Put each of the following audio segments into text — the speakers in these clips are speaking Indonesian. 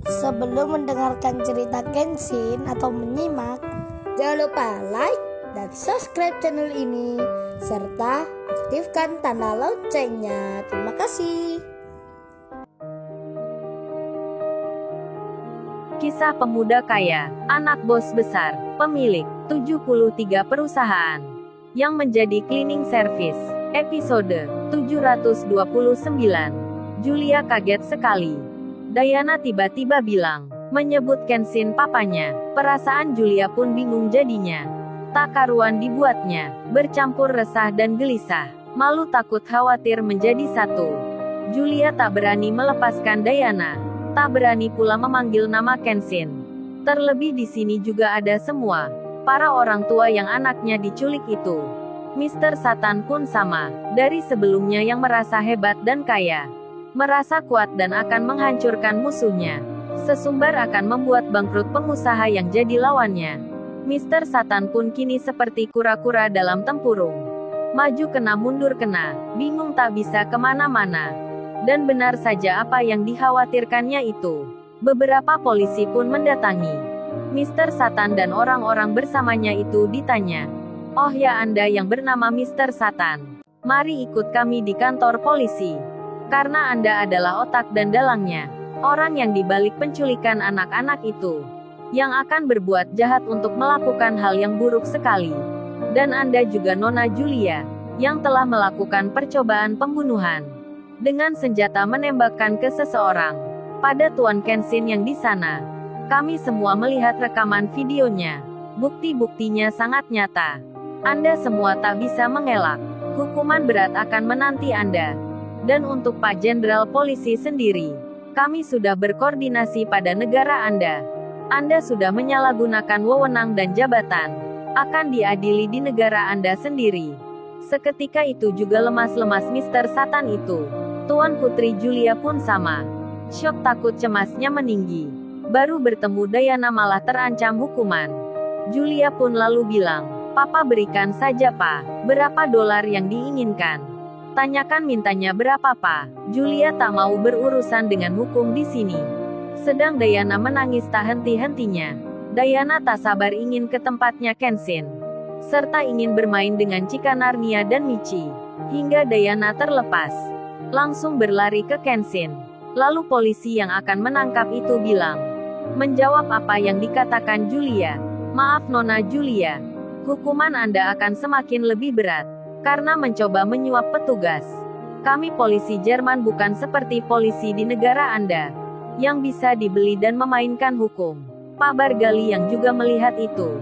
Sebelum mendengarkan cerita Kenshin atau menyimak, jangan lupa like dan subscribe channel ini serta aktifkan tanda loncengnya. Terima kasih. Kisah pemuda kaya, anak bos besar, pemilik 73 perusahaan yang menjadi cleaning service. Episode 729. Julia kaget sekali. Diana tiba-tiba bilang, menyebut Kenshin papanya. Perasaan Julia pun bingung jadinya. Tak karuan dibuatnya, bercampur resah dan gelisah. Malu takut khawatir menjadi satu. Julia tak berani melepaskan Diana. Tak berani pula memanggil nama Kenshin. Terlebih di sini juga ada semua para orang tua yang anaknya diculik itu. Mr. Satan pun sama, dari sebelumnya yang merasa hebat dan kaya. Merasa kuat dan akan menghancurkan musuhnya. Sesumbar akan membuat bangkrut pengusaha yang jadi lawannya. Mr. Satan pun kini seperti kura-kura dalam tempurung. Maju kena mundur kena, bingung tak bisa kemana-mana. Dan benar saja apa yang dikhawatirkannya itu. Beberapa polisi pun mendatangi Mr. Satan dan orang-orang bersamanya itu ditanya. Oh ya, Anda yang bernama Mr. Satan. Mari ikut kami di kantor polisi. Karena Anda adalah otak dan dalangnya. Orang yang dibalik penculikan anak-anak itu. Yang akan berbuat jahat untuk melakukan hal yang buruk sekali. Dan Anda juga Nona Julia. Yang telah melakukan percobaan pembunuhan. Dengan senjata menembakkan ke seseorang. Pada Tuan Kenshin yang di sana. Kami semua melihat rekaman videonya. Bukti-buktinya sangat nyata. Anda semua tak bisa mengelak. Hukuman berat akan menanti Anda. Dan untuk Pak Jenderal Polisi sendiri, kami sudah berkoordinasi pada negara Anda. Anda sudah menyalahgunakan wewenang dan jabatan. Akan diadili di negara Anda sendiri. Seketika itu juga lemas-lemas Mr. Satan itu. Tuan Putri Julia pun sama. Syok takut cemasnya meninggi. Baru bertemu Diana malah terancam hukuman. Julia pun lalu bilang, Papa berikan saja Pak, berapa dolar yang diinginkan? Tanyakan mintanya berapa Pak? Julia tak mau berurusan dengan hukum di sini. Sedang Diana menangis tak henti-hentinya. Diana tak sabar ingin ke tempatnya Kenshin. Serta ingin bermain dengan Cika Narnia dan Michi. Hingga Diana terlepas. Langsung berlari ke Kenshin. Lalu polisi yang akan menangkap itu bilang. Menjawab apa yang dikatakan Julia. Maaf Nona Julia. Hukuman Anda akan semakin lebih berat. Karena mencoba menyuap petugas. Kami polisi Jerman bukan seperti polisi di negara Anda. Yang bisa dibeli dan memainkan hukum. Pak Bargali yang juga melihat itu.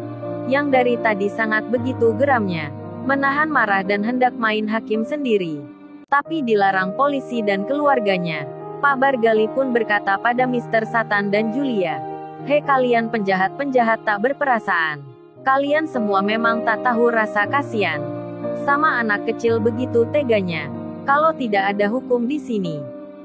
Yang dari tadi sangat begitu geramnya. Menahan marah dan hendak main hakim sendiri. Tapi dilarang polisi dan keluarganya. Pak Bargali pun berkata pada Mr. Satan dan Julia. Hei kalian penjahat-penjahat tak berperasaan. Kalian semua memang tak tahu rasa kasihan. Sama anak kecil begitu teganya. Kalau tidak ada hukum di sini,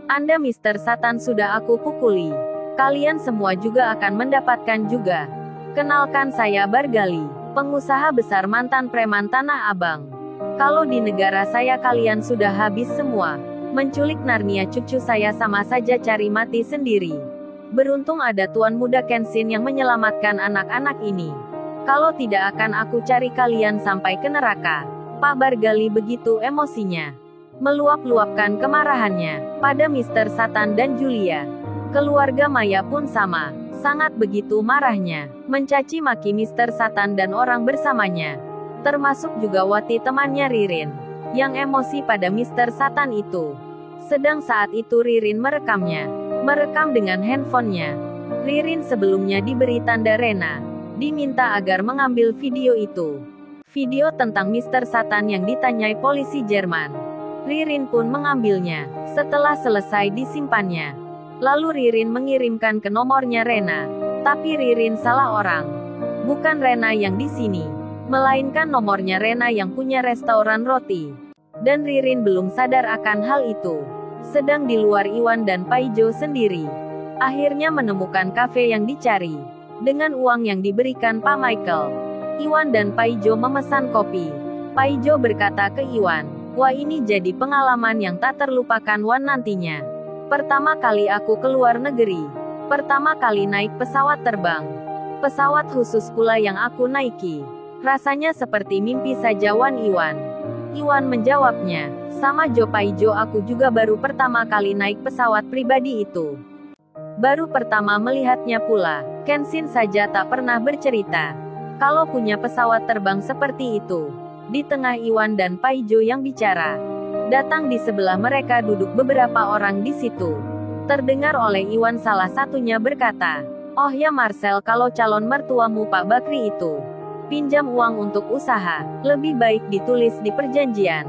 Anda Mr. Satan sudah aku pukuli. Kalian semua juga akan mendapatkan juga. Kenalkan saya Bargali, pengusaha besar mantan preman Tanah Abang. Kalau di negara saya kalian sudah habis semua. Menculik Narnia cucu saya sama saja cari mati sendiri. Beruntung ada Tuan Muda Kenshin yang menyelamatkan anak-anak ini. Kalau tidak akan aku cari kalian sampai ke neraka. Pak Bargali begitu emosinya. Meluap-luapkan kemarahannya pada Mr. Satan dan Julia. Keluarga Maya pun sama. Sangat begitu marahnya. Mencaci maki Mr. Satan dan orang bersamanya. Termasuk juga Wati temannya Ririn. Yang emosi pada Mr. Satan itu. Sedang saat itu Ririn merekamnya. Merekam dengan handphonenya. Ririn sebelumnya diberi tanda Rena. Diminta agar mengambil video itu. Video tentang Mr. Satan yang ditanyai polisi Jerman. Ririn pun mengambilnya. Setelah selesai disimpannya. Lalu Ririn mengirimkan ke nomornya Rena. Tapi Ririn salah orang. Bukan Rena yang di sini. Melainkan nomornya Rena yang punya restoran roti. Dan Ririn belum sadar akan hal itu. Sedang di luar Iwan dan Paijo sendiri. Akhirnya menemukan kafe yang dicari. Dengan uang yang diberikan Pak Michael. Iwan dan Paijo memesan kopi. Paijo berkata ke Iwan, wah ini jadi pengalaman yang tak terlupakan Wan nantinya. Pertama kali aku keluar negeri. Pertama kali naik pesawat terbang. Pesawat khusus pula yang aku naiki. Rasanya seperti mimpi saja Wan Iwan. Iwan menjawabnya, sama Jo Paijo, aku juga baru pertama kali naik pesawat pribadi itu. Baru pertama melihatnya pula. Kenshin saja tak pernah bercerita kalau punya pesawat terbang seperti itu. Di tengah Iwan dan Paijo yang bicara, datang di sebelah mereka duduk beberapa orang di situ. Terdengar oleh Iwan salah satunya berkata, "Oh ya Marcel, kalau calon mertuamu Pak Bakri itu pinjam uang untuk usaha, lebih baik ditulis di perjanjian.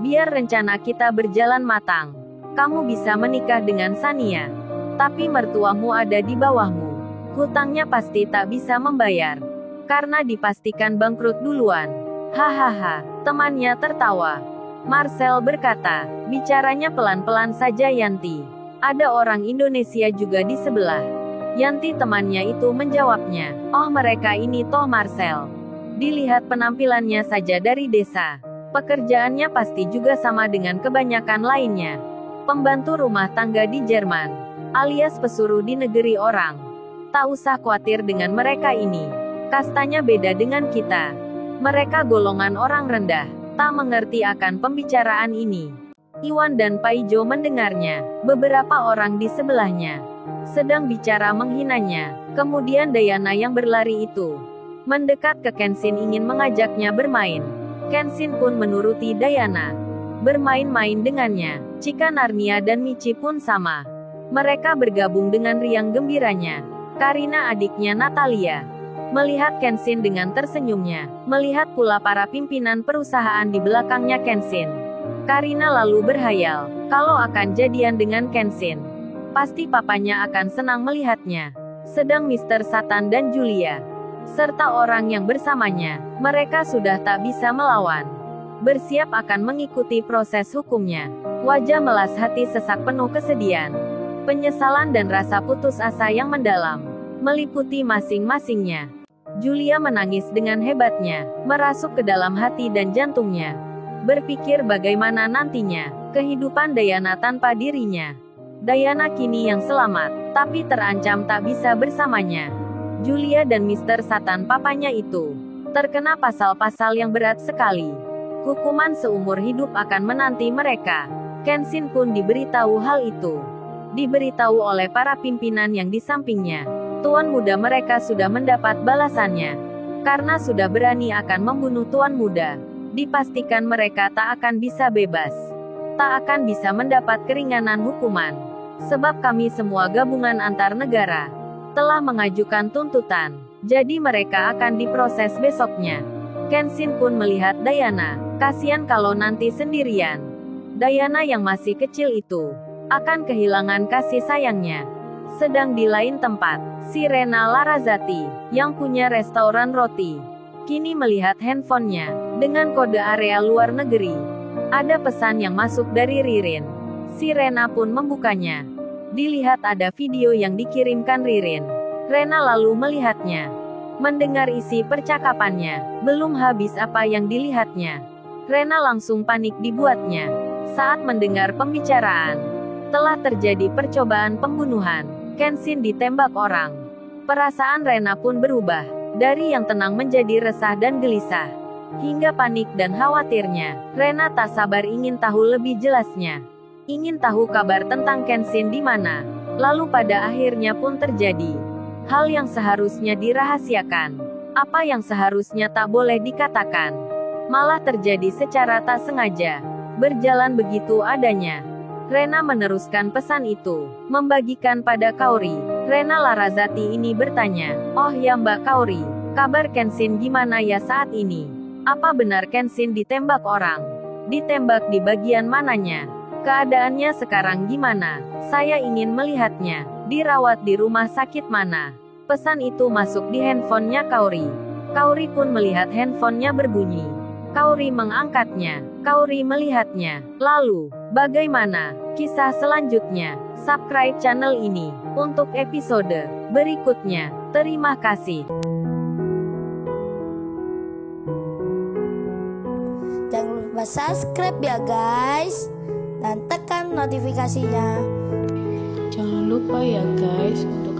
Biar rencana kita berjalan matang. Kamu bisa menikah dengan Sania. Tapi mertuamu ada di bawahmu. Hutangnya pasti tak bisa membayar. Karena dipastikan bangkrut duluan." Hahaha, temannya tertawa. Marcel berkata, "Bicaranya pelan-pelan saja Yanti. Ada orang Indonesia juga di sebelah." Yanti temannya itu menjawabnya, "Oh mereka ini toh Marcel. Dilihat penampilannya saja dari desa. Pekerjaannya pasti juga sama dengan kebanyakan lainnya. Pembantu rumah tangga di Jerman, alias pesuruh di negeri orang. Tak usah khawatir dengan mereka ini. Kastanya beda dengan kita. Mereka golongan orang rendah, tak mengerti akan pembicaraan ini." Iwan dan Paijo mendengarnya. Beberapa orang di sebelahnya sedang bicara menghinanya. Kemudian Dayana yang berlari itu mendekat ke Kenshin ingin mengajaknya bermain. Kenshin pun menuruti Dayana, bermain-main dengannya. Chika, Narnia dan Michi pun sama. Mereka bergabung dengan riang gembiranya. Karina, adiknya Natalia, melihat Kenshin dengan tersenyumnya. Melihat pula para pimpinan perusahaan di belakangnya Kenshin, Karina lalu berhayal, kalau akan jadian dengan Kenshin, pasti papanya akan senang melihatnya. Sedang Mr. Satan dan Julia, serta orang yang bersamanya, mereka sudah tak bisa melawan. Bersiap akan mengikuti proses hukumnya. Wajah melas hati sesak penuh kesedihan, penyesalan dan rasa putus asa yang mendalam meliputi masing-masingnya. Julia menangis dengan hebatnya, merasuk ke dalam hati dan jantungnya. Berpikir bagaimana nantinya kehidupan Dayana tanpa dirinya. Dayana kini yang selamat, tapi terancam tak bisa bersamanya. Julia dan Mr. Satan papanya itu terkena pasal-pasal yang berat sekali. Hukuman seumur hidup akan menanti mereka. Kenshin pun diberitahu hal itu. Diberitahu oleh para pimpinan yang di sampingnya. Tuan muda mereka sudah mendapat balasannya. Karena sudah berani akan membunuh tuan muda, dipastikan mereka tak akan bisa bebas. Tak akan bisa mendapat keringanan hukuman. Sebab kami semua gabungan antar negara telah mengajukan tuntutan. Jadi mereka akan diproses besoknya. Kenshin pun melihat Dayana. Kasian kalau nanti sendirian. Dayana yang masih kecil itu akan kehilangan kasih sayangnya. Sedang di lain tempat, si Rena Larazati, yang punya restoran roti, kini melihat handphonenya dengan kode area luar negeri. Ada pesan yang masuk dari Ririn. Si Rena pun membukanya. Dilihat ada video yang dikirimkan Ririn. Rena lalu melihatnya. Mendengar isi percakapannya, belum habis apa yang dilihatnya, Rena langsung panik dibuatnya. Saat mendengar pembicaraan, telah terjadi percobaan pembunuhan. Kenshin ditembak orang. Perasaan Rena pun berubah. Dari yang tenang menjadi resah dan gelisah. Hingga panik dan khawatirnya. Rena tak sabar ingin tahu lebih jelasnya. Ingin tahu kabar tentang Kenshin di mana. Lalu pada akhirnya pun terjadi hal yang seharusnya dirahasiakan. Apa yang seharusnya tak boleh dikatakan, malah terjadi secara tak sengaja. Berjalan begitu adanya. Rena meneruskan pesan itu, membagikan pada Kaori. Rena Larazati ini bertanya, "Oh ya Mbak Kaori, kabar Kenshin gimana ya saat ini? Apa benar Kenshin ditembak orang? Ditembak di bagian mananya? Keadaannya sekarang gimana? Saya ingin melihatnya. Dirawat di rumah sakit mana?" Pesan itu masuk di handphonenya Kaori. Kaori pun melihat handphonenya berbunyi. Kaori mengangkatnya. Kaori melihatnya. Lalu, bagaimana kisah selanjutnya? Subscribe channel ini untuk episode berikutnya. Terima kasih. Jangan lupa subscribe ya guys, dan tekan notifikasinya. Jangan lupa ya guys untuk